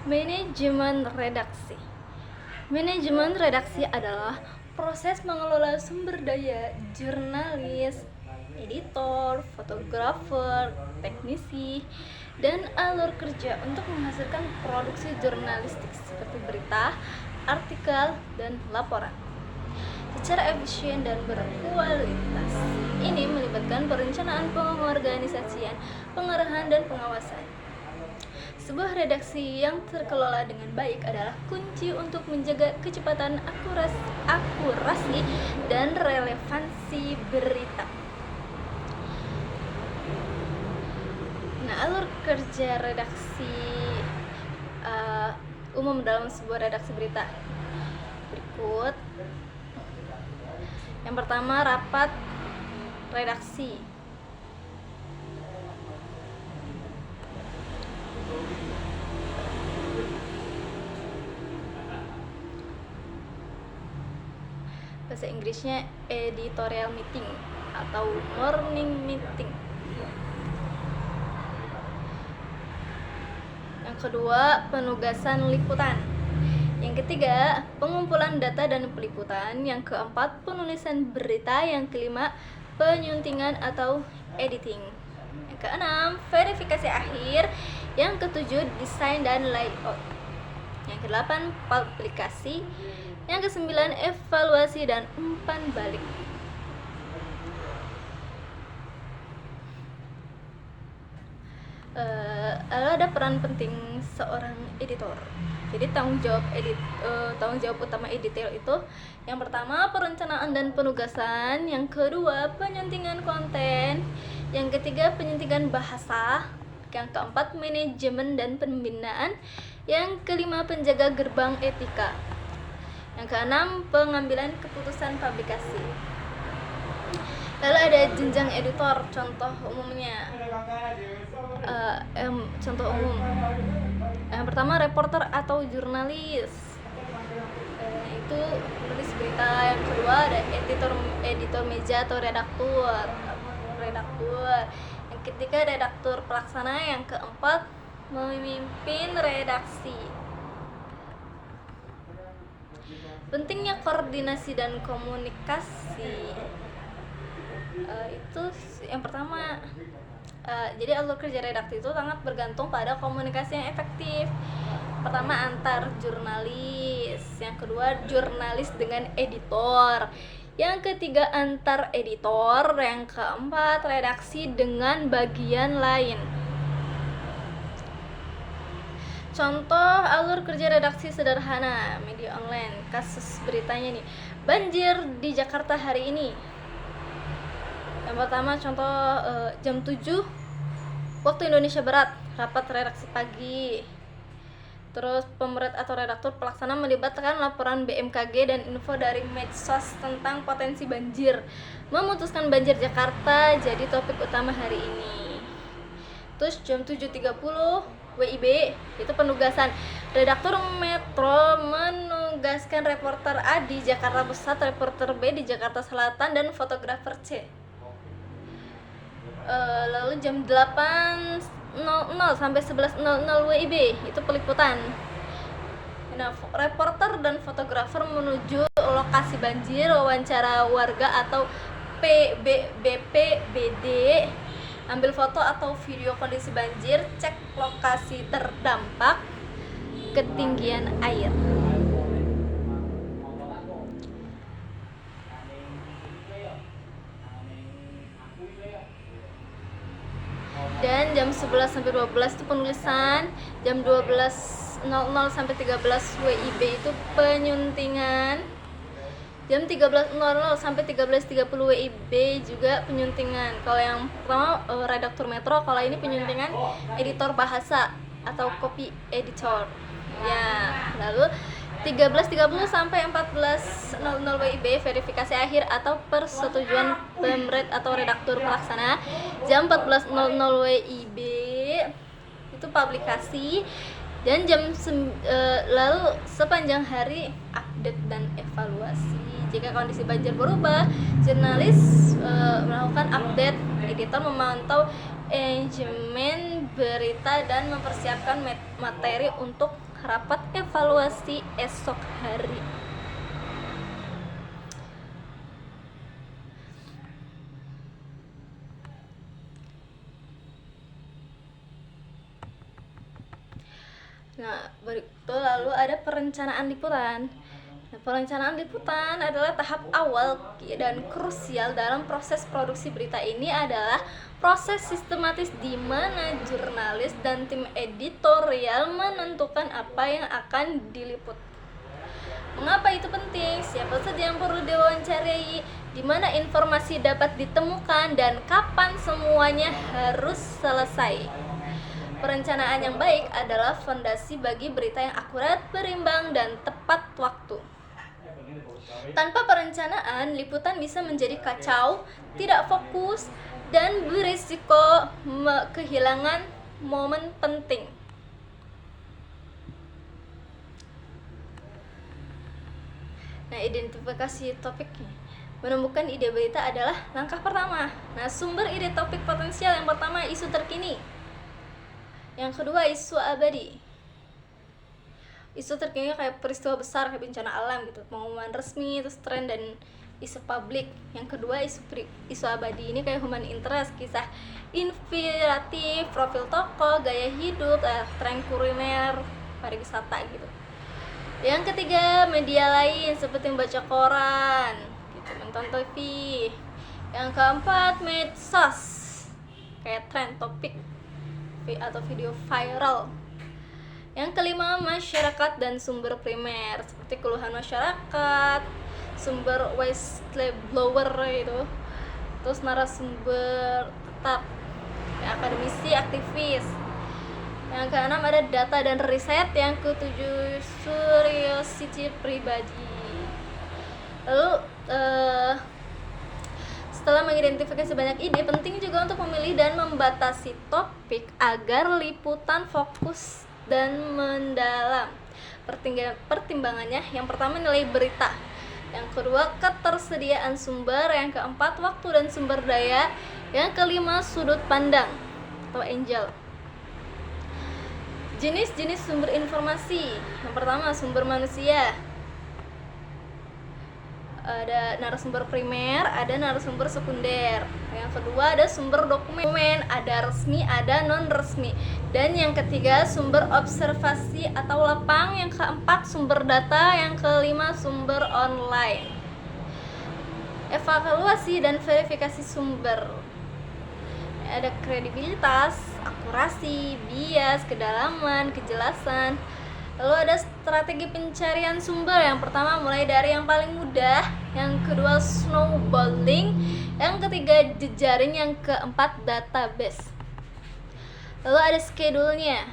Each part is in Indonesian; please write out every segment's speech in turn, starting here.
Manajemen redaksi. Manajemen redaksi adalah proses mengelola sumber daya jurnalis, editor, fotografer, teknisi, dan alur kerja untuk menghasilkan produksi jurnalistik seperti berita, artikel, dan laporan secara efisien dan berkualitas. Ini melibatkan perencanaan, pengorganisasian, pengarahan, dan pengawasan. Sebuah redaksi yang terkelola dengan baik adalah kunci untuk menjaga kecepatan, akurasi, dan relevansi berita. Nah, alur kerja redaksi umum dalam sebuah redaksi berita berikut. Yang pertama, rapat redaksi. Bahasa Inggrisnya editorial meeting atau morning meeting. Yang kedua, penugasan liputan. Yang ketiga, pengumpulan data dan peliputan. Yang keempat, penulisan berita. Yang kelima, penyuntingan atau editing. Yang keenam, verifikasi akhir. Yang ketujuh, desain dan layout. Yang kedelapan, publikasi. Yang kesembilan, evaluasi dan umpan balik. Lalu ada peran penting seorang editor. Jadi tanggung jawab utama editor itu yang pertama perencanaan dan penugasan, yang kedua penyuntingan konten, yang ketiga penyuntingan bahasa, yang keempat manajemen dan pembinaan, yang kelima penjaga gerbang etika, yang keenam pengambilan keputusan publikasi. Lalu ada jenjang editor, contoh umumnya. Contoh umum. Yang pertama reporter atau jurnalis, itu penulis berita. Yang kedua ada editor meja atau redaktur. Yang ketiga redaktur pelaksana. Yang keempat memimpin redaksi. Pentingnya koordinasi dan komunikasi. Itu yang pertama. Jadi alur kerja redaksi itu sangat bergantung pada komunikasi yang efektif. Pertama antar jurnalis, yang kedua jurnalis dengan editor, yang ketiga antar editor, yang keempat redaksi dengan bagian lain. Contoh alur kerja redaksi sederhana media online. Kasus beritanya nih, banjir di Jakarta hari ini. Yang pertama contoh jam 7 waktu Indonesia Barat, rapat redaksi pagi. Terus pemerit atau redaktur pelaksana melibatkan laporan BMKG dan info dari medsos tentang potensi banjir, memutuskan banjir Jakarta jadi topik utama hari ini. Terus jam 7.30 WIB itu penugasan. Redaktur Metro menugaskan reporter A di Jakarta Pusat, reporter B di Jakarta Selatan, dan fotografer C. Lalu jam 8.00 sampai 11.00 WIB itu peliputan. Nah, reporter dan fotografer menuju lokasi banjir, wawancara warga atau BPBD, ambil foto atau video kondisi banjir, cek lokasi terdampak, ketinggian air. Dan jam 11 sampai 12 itu penulisan, jam 12.00 sampai 13 WIB itu penyuntingan, jam 13.00 sampai 13.30 WIB juga penyuntingan. Kalau yang pertama redaktur Metro, kalau ini penyuntingan editor bahasa atau copy editor. Ya, lalu 13.30 sampai 14.00 WIB verifikasi akhir atau persetujuan pemerit atau redaktur pelaksana. Jam 14.00 WIB itu publikasi. Dan lalu sepanjang hari update dan evaluasi. Jika kondisi banjir berubah, jurnalis melakukan update, editor memantau engagement berita dan mempersiapkan materi untuk rapat evaluasi esok hari. Nah, berikut lalu ada perencanaan liputan. Nah, perencanaan liputan adalah tahap awal dan krusial dalam proses produksi berita. Ini adalah proses sistematis di mana jurnalis dan tim editorial menentukan apa yang akan diliput. Mengapa itu penting? Siapa saja yang perlu diwawancarai? Di mana informasi dapat ditemukan dan kapan semuanya harus selesai? Perencanaan yang baik adalah fondasi bagi berita yang akurat, berimbang, dan tepat waktu. Tanpa perencanaan, liputan bisa menjadi kacau, tidak fokus, dan berisiko kehilangan momen penting. Nah, identifikasi topiknya. Menemukan ide berita adalah langkah pertama. Nah, sumber ide topik potensial yang pertama isu terkini. Yang kedua isu abadi. Isu terkini kayak peristiwa besar, kayak bencana alam gitu, pengumuman resmi, terus tren dan isu publik. Yang kedua isu abadi ini kayak human interest, kisah inspiratif, profil tokoh, gaya hidup, tren kuliner, pariwisata gitu. Yang ketiga media lain seperti membaca koran, gitu, nonton TV. Yang keempat medsos, kayak tren topik atau video viral. Yang kelima masyarakat dan sumber primer seperti keluhan masyarakat, sumber whistleblower itu, terus narasumber tetap, akademisi, aktivis. Yang keenam ada data dan riset. Yang ketujuh curiosity pribadi. Lalu setelah mengidentifikasi banyak ide, penting juga untuk memilih dan membatasi topik agar liputan fokus dan mendalam. Pertimbangannya, yang pertama nilai berita, yang kedua ketersediaan sumber, yang keempat waktu dan sumber daya, yang kelima sudut pandang atau angle. Jenis-jenis sumber informasi. Yang pertama sumber manusia. Ada narasumber primer, ada narasumber sekunder. Yang kedua ada sumber dokumen, ada resmi, ada non resmi. Dan yang ketiga sumber observasi atau lapang. Yang keempat sumber data. Yang kelima sumber online. Evaluasi dan verifikasi sumber. Ada kredibilitas, akurasi, bias, kedalaman, kejelasan. Lalu ada strategi pencarian sumber. Yang pertama mulai dari yang paling mudah, yang kedua snowballing, yang ketiga jejaring, yang keempat database. Lalu ada schedule-nya.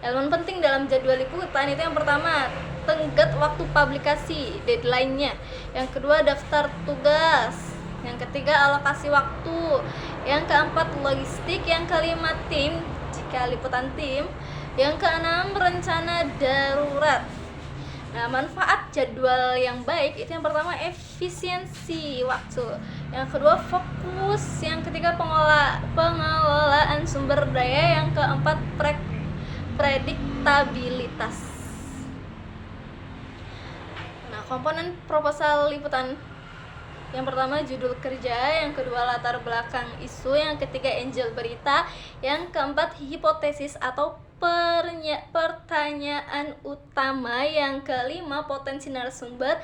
Elemen penting dalam jadwal liputan itu yang pertama tenggat waktu publikasi, deadline-nya. Yang kedua daftar tugas. Yang ketiga alokasi waktu. Yang keempat logistik. Yang kelima tim, jika liputan tim. Yang keenam rencana darurat. Nah, manfaat jadwal yang baik itu yang pertama efisiensi waktu, yang kedua fokus, yang ketiga pengelolaan sumber daya, yang keempat prediktabilitas. Nah, komponen proposal liputan. Yang pertama judul kerja, yang kedua latar belakang isu, yang ketiga angle berita, yang keempat hipotesis atau pertanyaan utama, yang kelima potensi narasumber,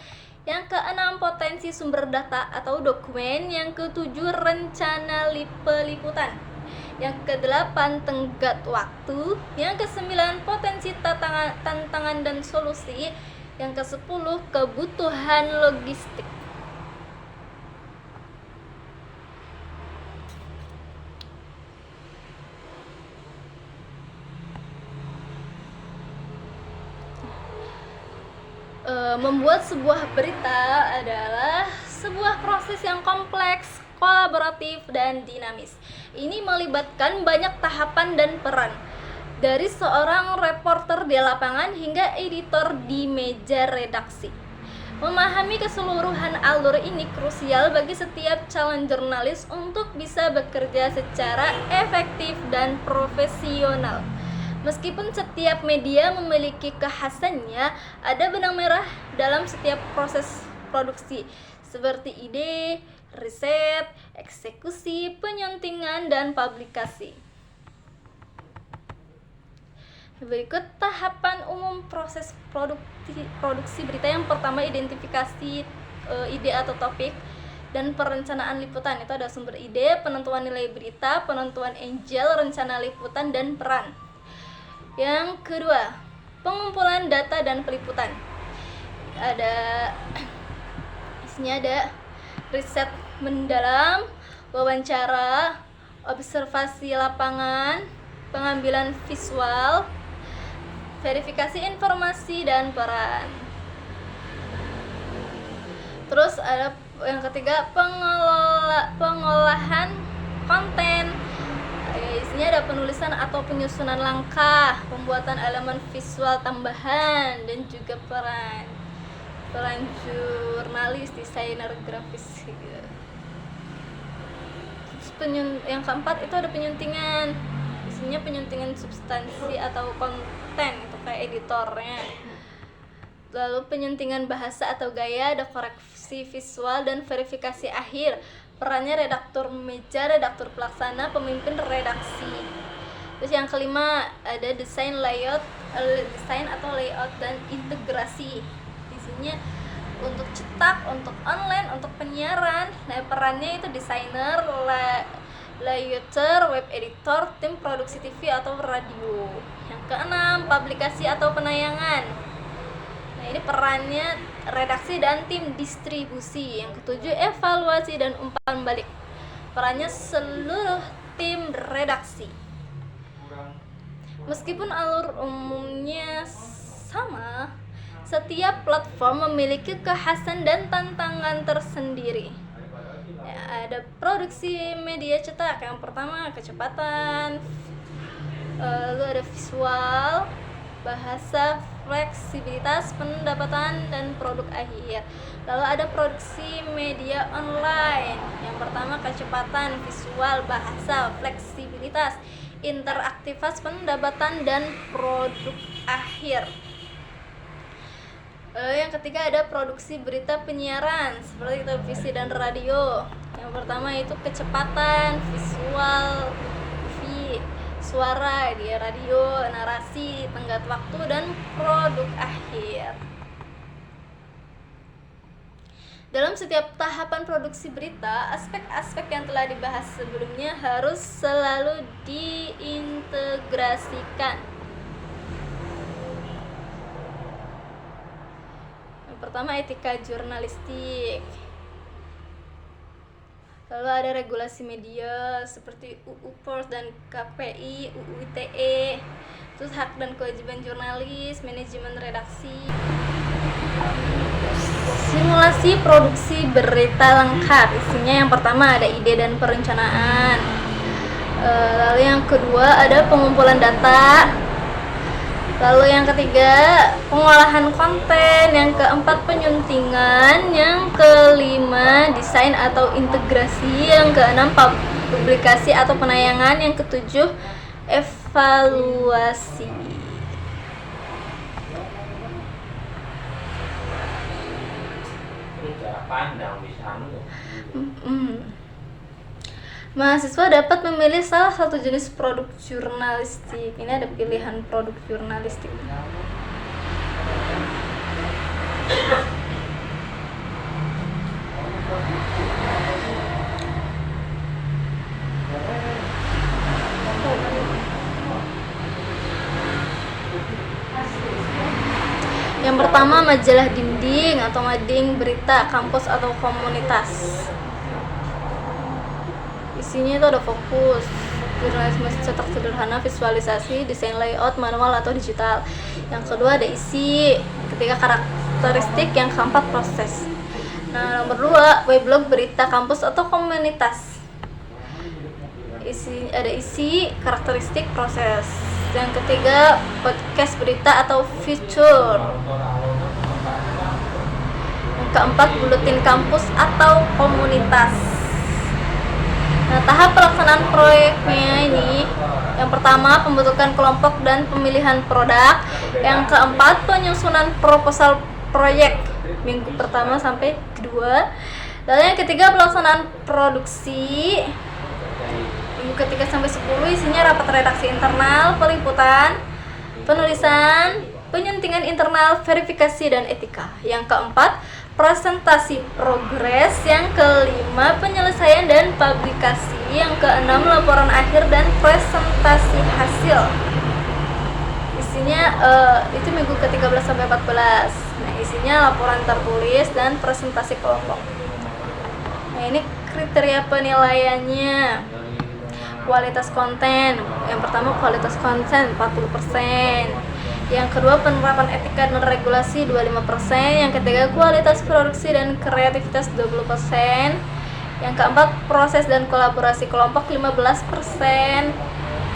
yang keenam potensi sumber data atau dokumen, yang ketujuh rencana peliputan, yang kedelapan tenggat waktu, yang kesembilan potensi tantangan dan solusi, yang kesepuluh kebutuhan logistik. Membuat sebuah berita adalah sebuah proses yang kompleks, kolaboratif, dan dinamis. Ini melibatkan banyak tahapan dan peran, dari seorang reporter di lapangan hingga editor di meja redaksi. Memahami keseluruhan alur ini krusial bagi setiap calon jurnalis untuk bisa bekerja secara efektif dan profesional. Meskipun setiap media memiliki kekhasannya, ada benang merah dalam setiap proses produksi, seperti ide, riset, eksekusi, penyuntingan, dan publikasi. Berikut tahapan umum proses produksi berita. Yang pertama, identifikasi ide atau topik dan perencanaan liputan. Itu ada sumber ide, penentuan nilai berita, penentuan angel, rencana liputan, dan peran. Yang kedua, pengumpulan data dan peliputan. Isinya ada riset mendalam, wawancara, observasi lapangan, pengambilan visual, verifikasi informasi, dan peran. Terus ada yang ketiga, pengolahan konten. Isinya ada penulisan atau penyusunan langkah, pembuatan elemen visual tambahan, dan juga peran jurnalis, desainer grafis gitu. Yang keempat itu ada penyuntingan. Isinya penyuntingan substansi atau konten, itu kayak editornya. Lalu penyuntingan bahasa atau gaya, ada koreksi visual, dan verifikasi akhir. Perannya redaktur meja, redaktur pelaksana, pemimpin redaksi. Terus yang kelima ada desain atau layout dan integrasi. Isinya untuk cetak, untuk online, untuk penyiaran. Nah, perannya itu desainer, layouter, web editor, tim produksi TV atau radio. Yang keenam, publikasi atau penayangan. Nah, ini perannya redaksi dan tim distribusi. Yang ketujuh, evaluasi dan umpan balik. Perannya seluruh tim redaksi. Meskipun alur umumnya sama, setiap platform memiliki kekhasan dan tantangan tersendiri. Ya, ada produksi media cetak. Yang pertama, kecepatan, lalu ada visual, bahasa, fleksibilitas, pendapatan, dan produk akhir. Lalu ada produksi media online. Yang pertama, kecepatan, visual, bahasa, fleksibilitas, interaktivitas, pendapatan, dan produk akhir. Yang ketiga ada produksi berita penyiaran seperti televisi dan radio. Yang pertama itu kecepatan, visual, suara di radio, narasi, tenggat waktu, dan produk akhir. Dalam setiap tahapan produksi berita, aspek-aspek yang telah dibahas sebelumnya harus selalu diintegrasikan. Yang pertama, etika jurnalistik. Lalu ada regulasi media seperti UU Pers dan KPI, UU ITE. Terus hak dan kewajiban jurnalis, manajemen redaksi. Simulasi produksi berita lengkap. Isinya yang pertama ada ide dan perencanaan. Lalu yang kedua ada pengumpulan data. Lalu yang ketiga pengolahan konten. Yang keempat penyuntingan. Yang kelima desain atau integrasi. Yang keenam publikasi atau penayangan. Yang ketujuh evaluasi. Mahasiswa dapat memilih salah satu jenis produk jurnalistik. Ini ada pilihan produk jurnalistik. Yang pertama majalah dinding atau mading berita kampus atau komunitas. Isinya itu ada fokus, jurnalisme cetak sederhana, visualisasi, desain layout, manual atau digital. Yang kedua ada isi, ketiga karakteristik, yang keempat proses. Nah, nomor 2 weblog berita kampus atau komunitas. Ada isi, karakteristik, proses. Yang ketiga podcast berita atau feature. Yang keempat buletin kampus atau komunitas. Nah, tahap pelaksanaan proyeknya ini Yang pertama, pembentukan kelompok dan pemilihan produk. Yang keempat, penyusunan proposal proyek minggu pertama sampai kedua. Lalu yang ketiga, pelaksanaan produksi minggu ketiga sampai 10, isinya rapat redaksi internal, peliputan, penulisan, penyuntingan internal, verifikasi dan etika. Yang keempat, presentasi progres. Yang kelima, penyelesaian dan publikasi. Yang keenam, laporan akhir dan presentasi hasil. Isinya itu minggu ke-13 sampai 14. Nah, isinya laporan tertulis dan presentasi kelompok. Nah, ini kriteria penilaiannya. Kualitas konten. Yang pertama, kualitas konten 40%. Yang kedua, penerapan etika dan regulasi 25%. Yang ketiga, kualitas produksi dan kreativitas 20%. Yang keempat, proses dan kolaborasi kelompok 15%.